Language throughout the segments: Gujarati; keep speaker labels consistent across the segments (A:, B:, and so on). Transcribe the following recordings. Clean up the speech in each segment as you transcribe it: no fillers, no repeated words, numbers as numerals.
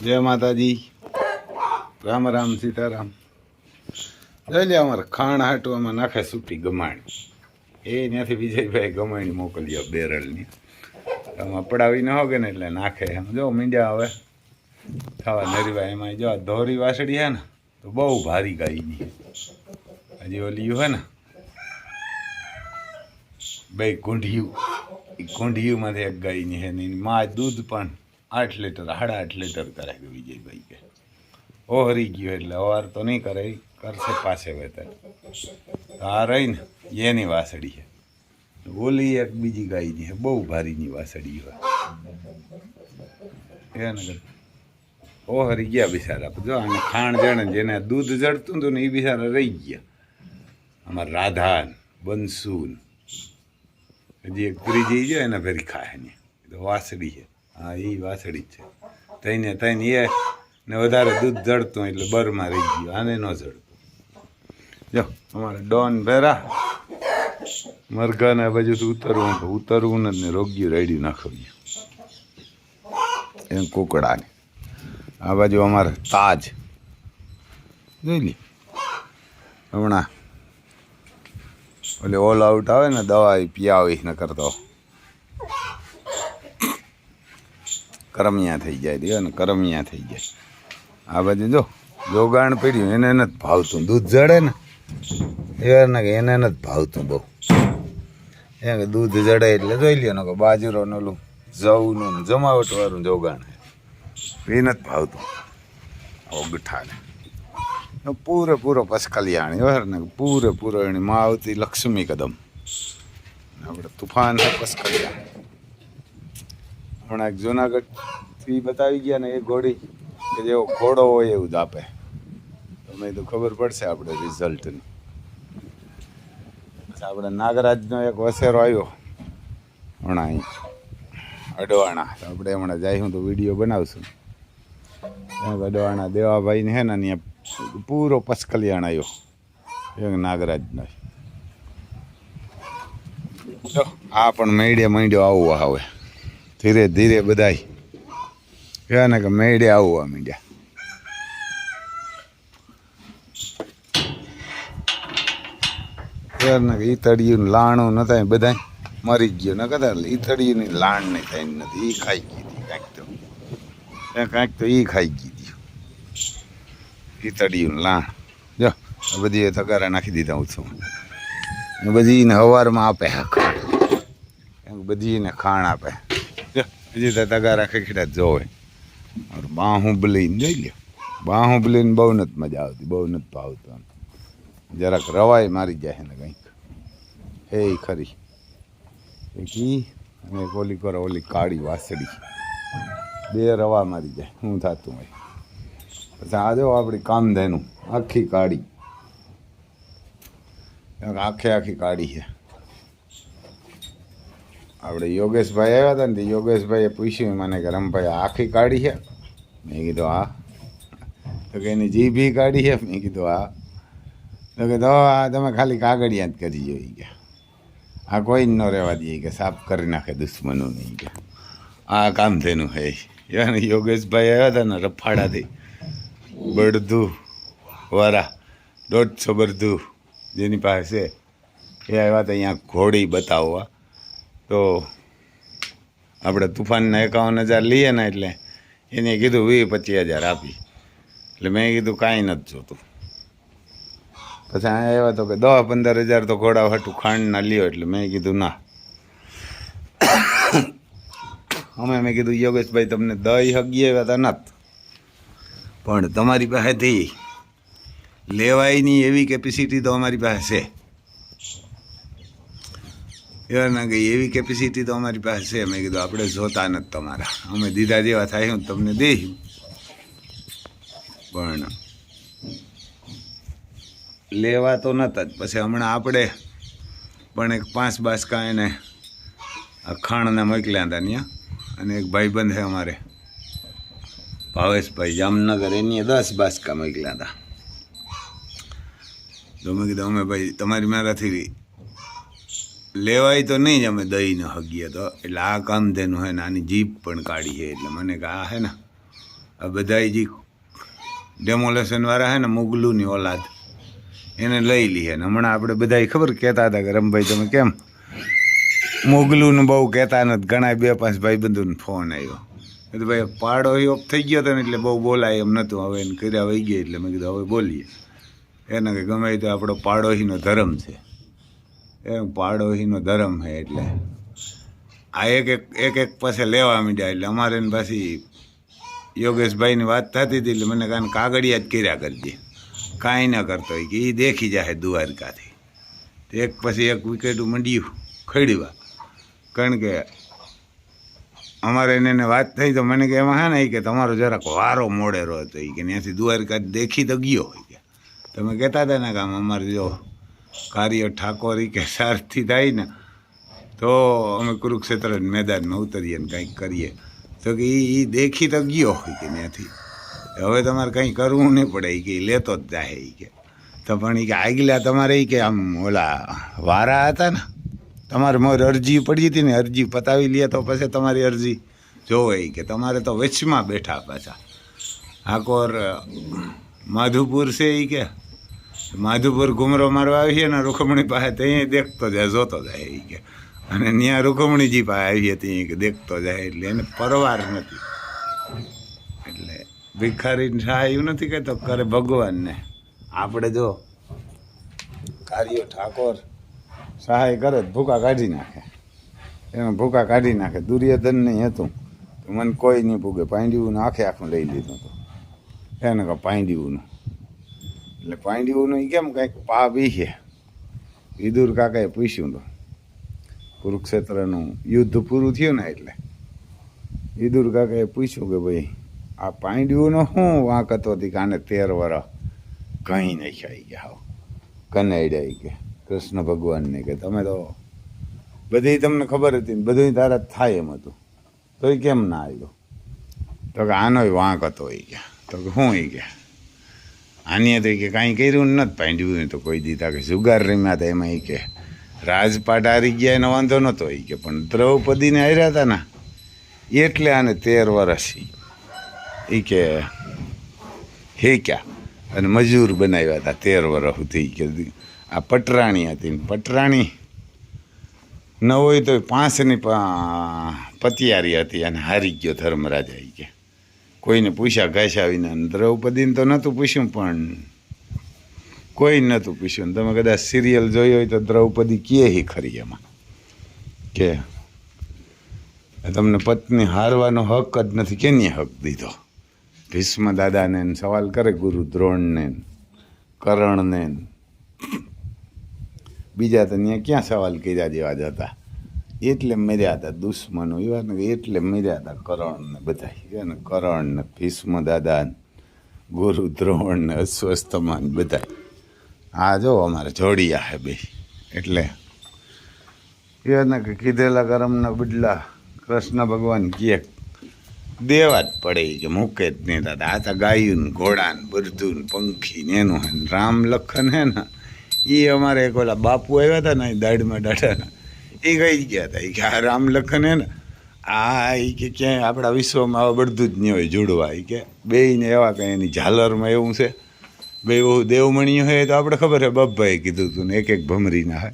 A: જય માતાજી, રામ રામ સીતારામ. જોઈ લે અમારે ખાણ હાટવામાં નાખે સૂટી ગમાણી. એ ત્યાંથી વિજયભાઈ ગમાણી મોકલ્યો બેરલની. આમાં પડાવી ન હોગે ને એટલે નાખે. એમ જો મીંડ્યા હવે થવા નરીવા. એમાં જો ધોરી વાસળી હે ને તો બહુ ભારી ગાયની. હજી ઓલી હે ને બે કુંઢિયું, એ કુંઢિયુંમાંથી એક ગાયની હે ને એની માં દૂધ પણ 8 લીટર 8.5 લીટર કરે કે વિજયભાઈ કે ઓહરી ગયો એટલે અવાર તો નહીં કરે, કરશે પાછે વેતર. તો આ રહી ને એની વાસળી છે. ઓલી એક બીજી ગાયની છે, બહુ ભારીની વાસળી હોય એને ઓહરી ગયા બિચારા. જો આને ખાણ જણે જેને દૂધ જડતું હતું ને એ બિચારા રહી ગયા. અમારા રાધા બંસુન હજી એક ત્રીજી છે એને ફેરી ખાય ને તો વાસળી છે. હા, એ વાસળી જ છે. તઈને એ ને વધારે દૂધ જડતું એટલે બરમાં રહી ગયું, આને ન જડતું. જો અમારે ડોન ભેરા મરઘાને બાજુ તો ઉતરવું ને રોગ્યું રેડી નાખવું એમ કુકડાને. આ બાજુ અમારે તાજ જોઈ લી હમણાં ઓલે ઓલ આઉટ આવે ને દવા પીયાવી ન કરતો કરમિયા થઈ જાય. દીવા ને કરમિયા થઈ જાય. આ બાજુ જો જોગાણ પડ્યું એને નથી ભાવતું. દૂધ જડે ને એને નથી ભાવતું બહુ. એ દૂધ જડે એટલે જોઈ લ્યો ને કે બાજરો ને ઓલું જવનું જમાવટવાળું જોગાણ એ નથી ભાવતું. ઓગઠાને પૂરેપૂરો પસકલિયાણી હોય ને પૂરેપૂરો એની માં આવતી લક્ષ્મી કદમ. આપણે તુફાન પસકલિયાણી. હમણાં એક જુનાગઢથી બતાવી ગયા ને એ ઘોડી કે જેવો ઘોડો હોય એવું જ આપે. તમે તો ખબર પડશે આપણે રિઝલ્ટની. આપણે નાગરાજનો એક વસેરો આવ્યો હમણાં અહીં અડવાણા. તો આપણે હમણાં જઈશું તો વિડીયો બનાવશું. અડવાણા દેવાભાઈને હે ને ત્યાં પૂરો પસકલિયાણ આવ્યો એક નાગરાજનો. જો આ પણ માંડ્યો આવવા હવે ધીરે ધીરે બધાય કહે ને કે મેળે આવવા માંડ્યા. ને ઈતળિયું લાણું ન થાય બધા મરી ગયો ને કદાચ ઈતળિયુંની લાણ નહીં થાય નથી. એ ખાઈ ગઈ હતી કાંઈક તો એ ખાઈ ગઈ હતી ઈતળિયું લાણ. જો બધી તગારા નાખી દીધા હું છું. બધી એને હવારમાં આપે બધી એને ખાણ આપે. જો બીજી તો તગારા ખેખડા જોવે. બાહુબલીને જોઈ લ્યો. બાહુબલીને બહુ નથી મજા આવતી, બહુ નથી ભાવતું. જરાક રવાય મારી જાય ને કંઈક હે ખરી એક અને ઓલી કરો ઓલી કાળી વાસળી બે રવા મારી જાય. શું થતું હોય પછી આ જો આપણી કામધેનું આખી કાળી આખી કાળી છે. આપણે યોગેશભાઈ આવ્યા હતા ને તો યોગેશભાઈએ પૂછ્યું મને કે રમભાઈ આખી કાઢી છે? મેં કીધું હા. તો કે એની જીભી કાઢી છે? મેં કીધું હા. તો કે આ તમે ખાલી કાગળિયા જ કરી જોઈ ગયા, આ કોઈ ન રહેવા દઈએ કે સાફ કરી નાખે દુશ્મનો નહીં કે આ કામ થેનું હે. યોગેશભાઈ આવ્યા હતા ને રફાડાથી બળદું વારા 150 બળદું જેની પાસે એ આવ્યા હતા અહીંયા ઘોડી બતાવવા. તો આપણે તુફાનના 51,000 લઈએ ને એટલે એને કીધું 20-25,000 આપી. એટલે મેં કીધું કાંઈ નથી જોતું. પછી અહીંયા આવ્યા તો કે 10-15,000 તો ઘોડા હાટું ખાંડના લ્યો. એટલે મેં કીધું ના. મેં કીધું યોગેશભાઈ તમને દહીં હગી આવ્યા હતા નથી, પણ તમારી પાસેથી લેવાયની એવી કેપેસિટી તો અમારી પાસે છે. ના ગઈ એવી કેપેસિટી તો અમારી પાસે છે. મેં કીધું આપણે જોતા નથી તમારા, અમે દીધા જેવા થાય હું તમને દઈશું. પણ લેવા તો નતા જ. પછી હમણાં આપણે પણ એક 5 બાસકા એને ખાણને મોકલ્યા હતા ત્યાં. અને એક ભાઈબંધ છે અમારે ભાવેશભાઈ જામનગર, એની 10 બાસકા મોકલ્યા હતા. તો મેં કીધું અમે ભાઈ તમારી મારાથી લેવાય તો નહીં જ, અમે દહીં ન હગીએ તો. એટલે આ કામ તેનું હે ને આની જીભ પણ કાઢી છે. એટલે મને કે આ હે ને આ બધા જે ડેમોલેશનવાળા છે ને મુગલુની ઓલાદ એને લઈ લઈએ ને હમણાં આપણે બધા ખબર કહેતા હતા કે રમભાઈ તમે કેમ મુગલુંને બહુ કહેતા નથી ઘણા 2-5 ભાઈબંધોને ફોન આવ્યો તો ભાઈ પાડો ઓફ થઈ ગયો હતો ને એટલે બહુ બોલાય એમ નહોતું હવે એને કર્યા વહી ગયા એટલે મેં કીધું હવે બોલીએ એને કે ગમે તો આપણો પાડોશીનો ધર્મ છે એ પાડોશીનો ધર્મ છે એટલે આ એક પાસે લેવા માંડ્યા એટલે અમારે ને પાછી યોગેશભાઈની વાત થતી હતી એટલે મને કાંઈ કાગળિયા જ કર્યા કરજે કાંઈ ન કરતો હોય કે એ દેખી જાય દ્વારકાથી એક પછી એક વિકેટું મંડ્યું ખડવા કારણ કે અમારે એને વાત થઈ તો મને કે એમાં હે ને કે તમારો જરાક વારો મોડેરો હતો એ કે ત્યાંથી દ્વારકા દેખી તો ગયો હોય કે તમે કહેતા હતા ને કે આમ અમારે જો કાર્ય ઠાકોરી કે સારથી થાય ને તો અમે કુરુક્ષેત્ર મેદાનમાં ઉતરીએ ને કંઈક કરીએ તો કે એ દેખી તો ગયો હોય કે ત્યાંથી હવે તમારે કંઈ કરવું નહીં પડે એ કે લેતો જ જાય એ કે તો પણ એ કે આગલા તમારે એ કે આમ ઓલા વારા હતા ને તમારે મારી અરજી પડી હતી ને અરજી પતાવી લે તો પછી તમારી અરજી જોવે કે તમારે તો વચમાં બેઠા પાછા આકોર માધુપુર છે એ કે માધુપુર ઘુમરો મારવા આવીએ ને રૂખમણી પાસે ત્યાં દેખતો જાય જોતો જાય એ કે અને ત્યાં રૂખમણીજી પાસે આવીએ ત્યાં કે દેખતો જાય એટલે એને પરવાર નથી એટલે ભિખારી થાય એવું નથી કહેતો કરે ભગવાનને આપણે જો કાર્યો ઠાકોર સહાય કરે ભૂકા કાઢી નાખે એમાં ભૂકા કાઢી નાખે દુર્યોધન નહીં હતું તો મને કોઈ નહીં ભૂગે પાંડ્યુંનું આખું લઈ લીધું હતું એને કહે પાંડ્યુંનું એટલે પાંડ્યુંનું એ કેમ કંઈક પા બી છે વિદુર કાકાએ પૂછ્યું તો કુરુક્ષેત્રનું યુદ્ધ પૂરું થયું ને એટલે વિદુર કાકાએ પૂછ્યું કે ભાઈ આ પાંડ્યુંનો શું વાંક હતો હતી કે આને 13 વર્ષ કંઈ નહીં ખાઈ ગયા કનાઈડા કે કૃષ્ણ ભગવાનને કે તમે તો બધી તમને ખબર હતી ને બધું તારા થાય એમ હતું તો એ કેમ ના આવ્યો તો કે આનોય વાંક હતો એ કે તો કે શું એ કે આની તો કે કાંઈ કર્યું નથી પાંડ્યું તો કોઈ દીધા કે જુગાર રમ્યા હતા એમાં એ કે રાજપાટ હારી ગયા એનો વાંધો નહોતો એ કે પણ દ્રૌપદીને હાર્યા હતા ને એટલે આને 13 વર્ષ એ કે હે ક્યાં અને મજૂર બનાવ્યા હતા 13 વર્ષ સુધી કે આ પટરાણી હતી ને પટરાણી ન હોય તો 5ની પતિયારી હતી અને હારી ગયો ધર્મરાજા એ કે કોઈને પૂછ્યા ઘાસાવીને દ્રૌપદીને તો નહોતું પૂછ્યું પણ કોઈ નહોતું પૂછ્યું તમે કદાચ સિરિયલ જોઈ હોય તો દ્રૌપદી કહે ખરી એમાં કે તમને પત્ની હારવાનો હક જ નથી કેની હક દીધો ભીષ્મ દાદાને સવાલ કરે ગુરુ દ્રોણને કર્ણને બીજા તો ત્યાં ક્યાં સવાલ કર્યા જેવા જ હતા એટલે મર્યા હતા દુશ્મનો એવા ને એટલે મર્યા હતા કર્ણને બધા ને કર્ણ ને ભીષ્મ દાદા ગુરુ દ્રોણ ને અશ્વસ્થમાન બધા આ જો અમારે જોડિયા હે બે એટલે એને કીધેલા કરમના બદલા કૃષ્ણ ભગવાન કહે દેવા જ પડે કે મૂકે જ નહીં દાદા આ તો ગાયું ઘોડા ને બરધું પંખી ને એનું હે રામ લખન હે ને એ અમારે એક ઓલા બાપુ આવ્યા હતા ને દાઢમાં દાઢાના એ કહી ગયા હતા કે આ રામ લખન હે ને આ એ કે ક્યાંય આપણા વિશ્વમાં આવા બધું જ નહીં હોય જોડવા એ કે બેયને એવા કંઈ એની ઝાલરમાં એવું છે બે બહુ દેવમણીઓ હોય તો આપણે ખબર છે બપ્પાએ કીધું હતું ને એક ભમરીના હે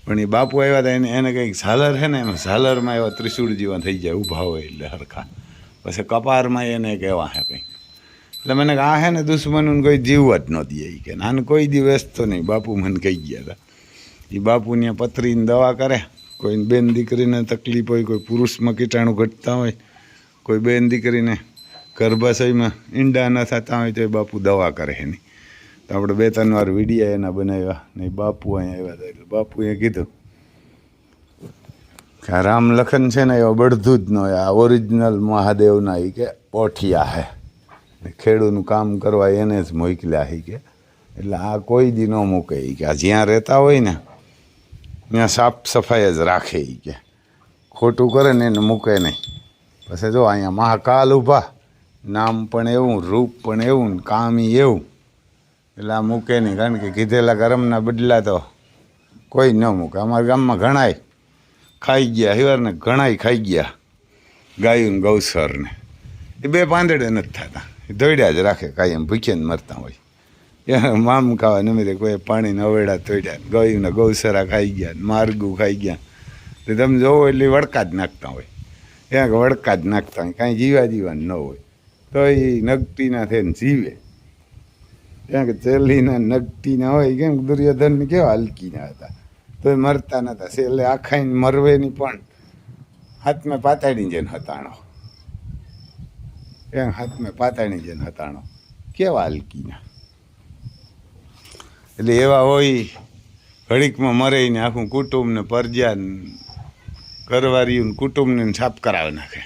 A: પણ એ બાપુ આવ્યા હતા એને કંઈક ઝાલર છે ને એમાં ઝાલરમાં એવા ત્રિશૂળ જેવા થઈ જાય ઊભા હોય એટલે હરખા પછી કપારમાં એને કહેવા હે કંઈક એટલે મને આ હે ને દુશ્મનોને કોઈ જીવવા જ ન દે કે આને કોઈ દિવસ તો નહીં બાપુ મને કહી ગયા હતા એ બાપુને પથરીને દવા કરે કોઈ બેન દીકરીને તકલીફ હોય કોઈ પુરુષમાં કીટાણુ ઘટતા હોય કોઈ બેન દીકરીને ગર્ભાશયમાં ઈંડા ન થતા હોય તો એ બાપુ દવા કરે એની તો આપણે 2-3 વાર વિડીયા એના બનાવ્યા ને બાપુ અહીંયા આવ્યા હતા એટલે બાપુએ કીધું કે આ રામ લખન છે ને એવા બળધું જ ન હોય આ ઓરિજિનલ મહાદેવના એ કે પોઠિયા હે ખેડૂતનું કામ કરવા એને જ મોકલ્યા એ કે એટલે આ કોઈ દી ન મૂકે એ કે આ જ્યાં રહેતા હોય ને ત્યાં સાફ સફાઈ જ રાખે એ કે ખોટું કરે ને એને મૂકે નહીં પછી જો અહીંયા મહાકાલ ઊભા નામ પણ એવું રૂપ પણ એવું ને કામી એવું એટલે આ મૂકે નહીં કારણ કે કીધેલા કરમના બદલા તો કોઈ ન મૂકે અમારા ગામમાં ઘણાય ખાઈ ગયા હિવાર ને ઘણાય ખાઈ ગયા ગાયું ને ગૌસરને એ બે પાંદડે નથી થતા, એ દોડ્યા જ રાખે કાયમ, ભૂખ્યા જ મરતા હોય. એ મામ ખાવા નિમિત્તે કોઈ પાણીને અવેડા તોડ્યા, ગયુંને ગૌસરા ખાઈ ગયા, માર્ગું ખાઈ ગયા. તો તમે જોવો એટલે વડકા જ નાખતા હોય, ત્યાં વડકા જ નાખતા હોય, કાંઈ જીવાનું ન હોય. તો એ નગટીના થઈને જીવે. ત્યાં કે ચેલીના નગટીના હોય, કેમ દુર્યોધનને કેવા હલકીના હતા, તો એ મરતા નહોતા. છેલ્લે આખાઈને મરવેની પણ હાથમાં પાતાડીને જઈને હતાણો, એમ હાથમાં પાતાડી જઈને હતાણો, કેવા હલકીના. એટલે એવા હોય, ઘડીકમાં મરે ને આખું કુટુંબને પરજ્યા ઘરવાળીયું કુટુંબને સાફ કરાવી નાખે.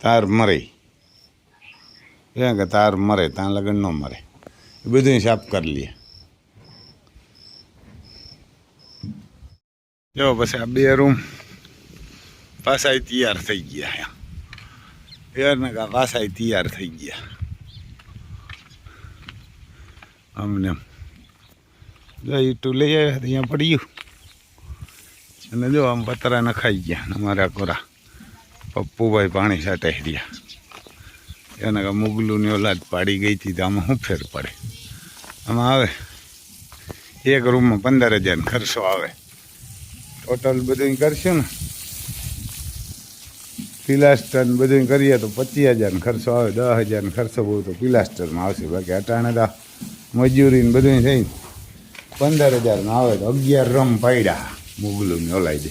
A: તાર મરે, કે તાર મરે, ત્યાં લગન ન મરે, એ બધું સાફ કરી લે. જો પછી આ 2 રૂમ પાછા તૈયાર થઈ ગયા. યારને કા પાછા તૈયાર થઈ ગયા. અમને જો ઈટું લઈ આવ્યા અહીંયા પડ્યું, અને જો આમ પતરા નખાઈ ગયા. અમારા કોરા પપ્પુભાઈ પાણી સાટે રહ્યા. એને કા મુગલુંની ઓલાદ પાડી ગઈ હતી, તો આમાં શું ફેર પડે? આમાં આવે 1 રૂમમાં 15,000 ખર્ચો આવે. ટોટલ બધું કરશું ને, પિલાસ્ટર બધું કરીએ તો 25,000 ખર્ચો આવે. 10,000 ખર્ચો બહુ તો પિલાસ્ટરમાં આવશે. બાકી અટાણે તો મજૂરીને બધું થઈને 15,000 આવે. તો 11 રૂમ પડ્યા મુગલું ઓલાઈ દે.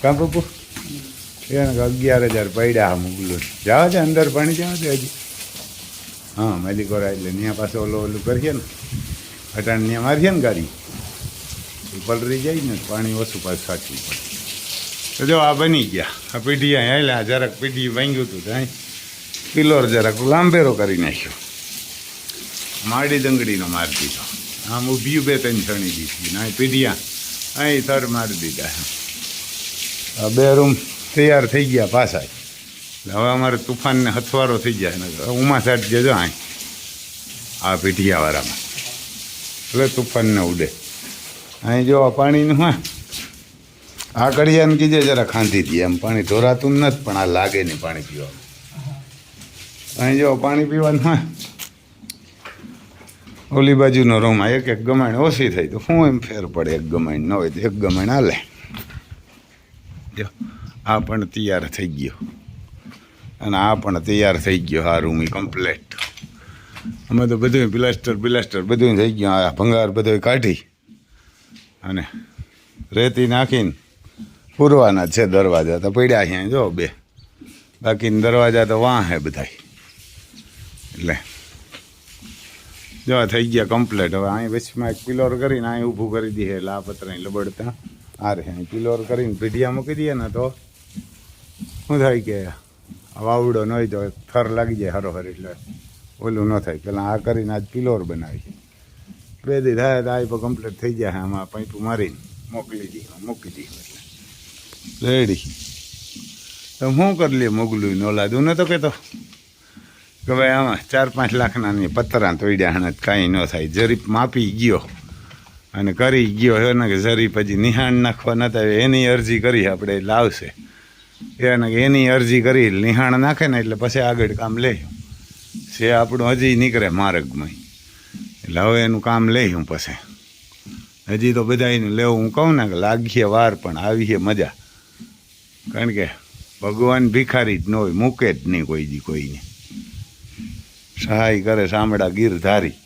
A: કાં પપ્પુ? એને 11,000 પડ્યા મુગલું. જાવ છે અંદર પાણી જાવ છે હજી. હા, મેલિકોરા એટલે ત્યાં પાસે ઓલું કરીએ ને, અટાણે ત્યાં મારીએ ને ગાડી, પલરી જાય ને પાણી ઓછું પાછું સાચવું પડે. તો જો આ બની ગયા. આ પીઢી અહીં હેલા જરાક પીઢી વાંગ્યું હતું, તો અહીં પિલોર જરાક લાંબેરો કરી નાખ્યો. માડી દંગડીનો મારી દીધો. આમ ઊભી 2-3 છણી દીધી ને અહીં પીઢિયા અહીં થર મારી દીધા. આ 2 રૂમ તૈયાર થઈ ગયા પાછા. એટલે હવે અમારે તુફાનને હથવારો થઈ જાય ને ઉમા સાઈડ જજો અહીં આ પીઢિયાવાળામાં, એટલે તુફાનને ઉડે. અહીં જો પાણીનું હા આ કડિયાને કીધે જરા ખાંધી દઈએ, એમ પાણી ઢોરાતું નથી પણ આ લાગે નહીં પાણી પીવાનું. અહીં જો પાણી પીવાનું હા ઓલી બાજુનો રૂમમાં એક ગમાણ ઓછી થઈ તો શું એમ ફેર પડે? 1 ગમાણ ન હોય તો 1 ગમાણ હાલે. જો આ પણ તૈયાર થઈ ગયો, અને આ પણ તૈયાર થઈ ગયો. આ રૂમ કમ્પ્લેટ. અમે તો બધું પ્લાસ્ટર બધું થઈ ગયું. આ ભંગાર બધું કાઢી અને રેતી નાખીને પૂરવાના છે. દરવાજા તો પડ્યા અહીંયા જો 2, બાકીના દરવાજા તો વાં હે બધા. એટલે જો થઈ ગયા કમ્પ્લેટ. હવે અહીં વચમાં એક પિલોર કરીને અહીં ઊભું કરી દઈએ, એટલે આ પતરાની લબડતા આ રહે. અહીં પિલોર કરીને પીઢિયા મૂકી દઈએ ને તો શું થાય કે વાવડો ન હોય તો થર લાગી જાય હરોહર, એટલે ઓલું ન થાય. પહેલાં આ કરીને આજ પિલોર બનાવી 2 દી થાય તો આ કમ્પ્લીટ થઈ જાય. આમાં પાઇપું મારીને મૂકી દઈએ એટલે રેડી. તો શું કરી લે મોગલું ઓલાદું ન તો કહેતો કે ભાઈ આમાં 4-5 લાખના પતરા તોડ્યા ને કાંઈ ન થાય. જરીપ માપી ગયો અને કરી ગયો એને કે જરીપ હજી નિહાણ નાખવા નતા, એની અરજી કરી આપણે લાવશે. એને એની અરજી કરી નિહાણ નાખે ને એટલે પછી આગળ કામ લે છે. આપણું હજી નીકળે માર્ગમાં, એટલે હવે એનું કામ લઈ હું પછી. હજી તો બધા એનું લેવું હું કહું ને કે લાગીએ વાર પણ આવીએ મજા. કારણ કે ભગવાન ભિખારી જ ન હોય, મૂકે જ નહીં કોઈ દી કોઈને. સહાય કરે સાંભળા ગીરધારી.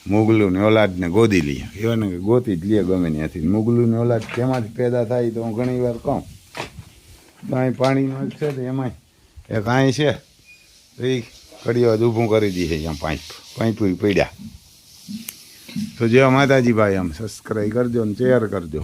A: મુગલુંની ઓલાદને ગોદી લઈએ, એને કે ગોતી જ લે ગમે ત્યાંથી. મુગલુંની ઓલાદ તેમાંથી પેદા થાય તો હું ઘણી વાર કહું તો અહીં પાણીનો છે તો એમાંય એક અહીં છે તો એ કડીઓ જ ઊભું કરી દઈએ અહીંયા પાઇપું પડ્યા. તો જે માતાજી ભાઈ આમ સબસ્ક્રાઈબ કરજો ને શેર કરજો.